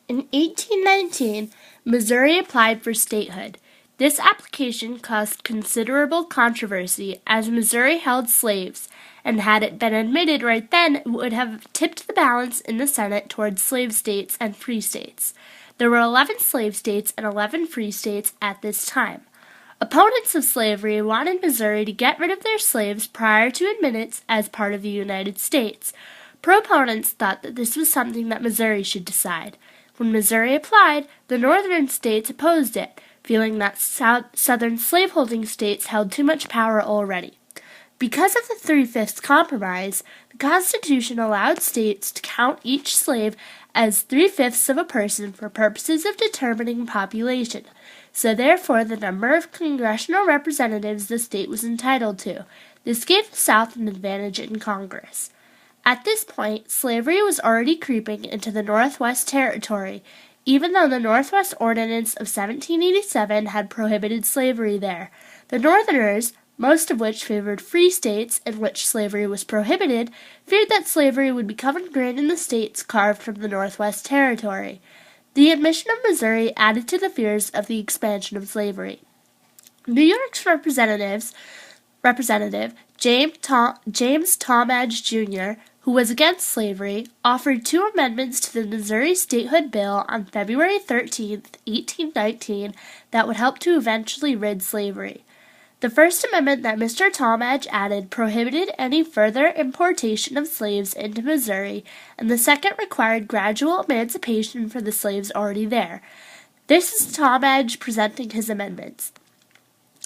In 1819, Missouri applied for statehood. This application caused considerable controversy as Missouri held slaves, and had it been admitted right then, it would have tipped the balance in the Senate towards slave states and free states. There were 11 slave states and 11 free states at this time. Opponents of slavery wanted Missouri to get rid of their slaves prior to admittance as part of the United States. Proponents thought that this was something that Missouri should decide. When Missouri applied, the northern states opposed it, feeling that southern slaveholding states held too much power already. Because of the Three-Fifths Compromise, the Constitution allowed states to count each slave as 3/5 of a person for purposes of determining population, so therefore the number of congressional representatives the state was entitled to. This gave the South an advantage in Congress. At this point, slavery was already creeping into the Northwest Territory, even though the Northwest Ordinance of 1787 had prohibited slavery there. The Northerners, most of which favored free states in which slavery was prohibited, feared that slavery would become ingrained in the states carved from the Northwest Territory. The admission of Missouri added to the fears of the expansion of slavery. New York's representative James Talmadge Jr., who was against slavery, offered 2 amendments to the Missouri Statehood Bill on February 13, 1819, that would help to eventually rid slavery. The first amendment that Mr. Talmadge added prohibited any further importation of slaves into Missouri, and the second required gradual emancipation for the slaves already there. This is Talmadge presenting his amendments,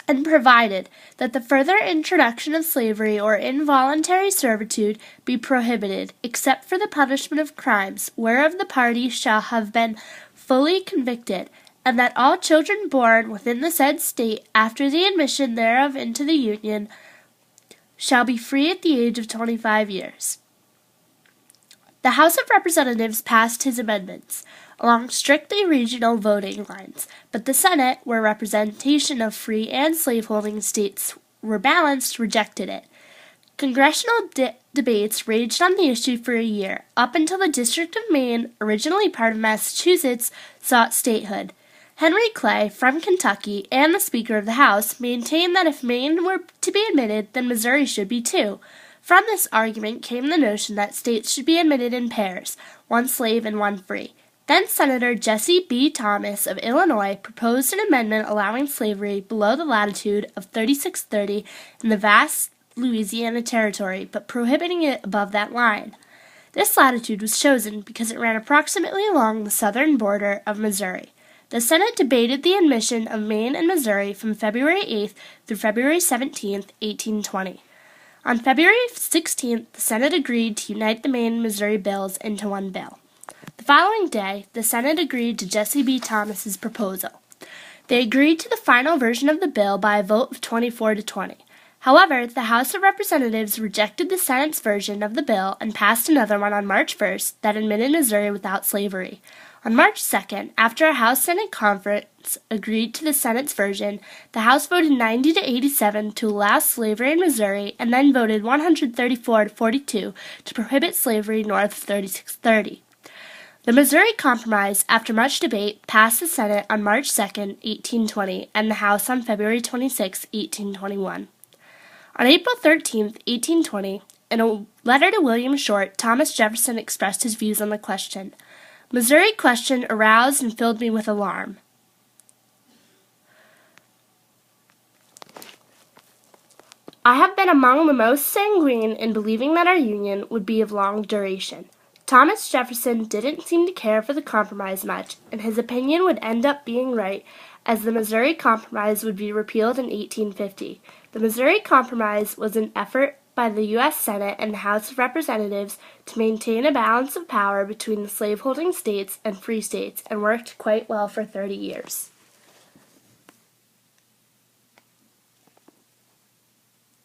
and provided that the further introduction of slavery or involuntary servitude be prohibited, except for the punishment of crimes, whereof the party shall have been fully convicted, and that all children born within the said state after the admission thereof into the Union shall be free at the age of 25 years. The House of Representatives passed his amendments along strictly regional voting lines, but the Senate, where representation of free and slaveholding states were balanced, rejected it. Congressional debates raged on the issue for a year, up until the District of Maine, originally part of Massachusetts, sought statehood. Henry Clay, from Kentucky, and the Speaker of the House, maintained that if Maine were to be admitted, then Missouri should be too. From this argument came the notion that states should be admitted in pairs, one slave and one free. Then Senator Jesse B. Thomas of Illinois proposed an amendment allowing slavery below the latitude of 3630 in the vast Louisiana Territory, but prohibiting it above that line. This latitude was chosen because it ran approximately along the southern border of Missouri. The Senate debated the admission of Maine and Missouri from February 8th through February 17th, 1820. On February 16th, the Senate agreed to unite the Maine and Missouri bills into one bill. The following day, the Senate agreed to Jesse B. Thomas's proposal. They agreed to the final version of the bill by a vote of 24 to 20. However, the House of Representatives rejected the Senate's version of the bill and passed another one on March 1st that admitted Missouri without slavery. On March 2nd, after a House-Senate conference agreed to the Senate's version, the House voted 90 to 87 to allow slavery in Missouri, and then voted 134 to 42 to prohibit slavery north of 3630. The Missouri Compromise, after much debate, passed the Senate on March 2, 1820, and the House on February 26, 1821. On April 13, 1820, in a letter to William Short, Thomas Jefferson expressed his views on the question. Missouri question aroused and filled me with alarm. I have been among the most sanguine in believing that our union would be of long duration. Thomas Jefferson didn't seem to care for the compromise much, and his opinion would end up being right, as the Missouri Compromise would be repealed in 1850. The Missouri Compromise was an effort by the U.S. Senate and the House of Representatives to maintain a balance of power between the slaveholding states and free states, and worked quite well for 30 years.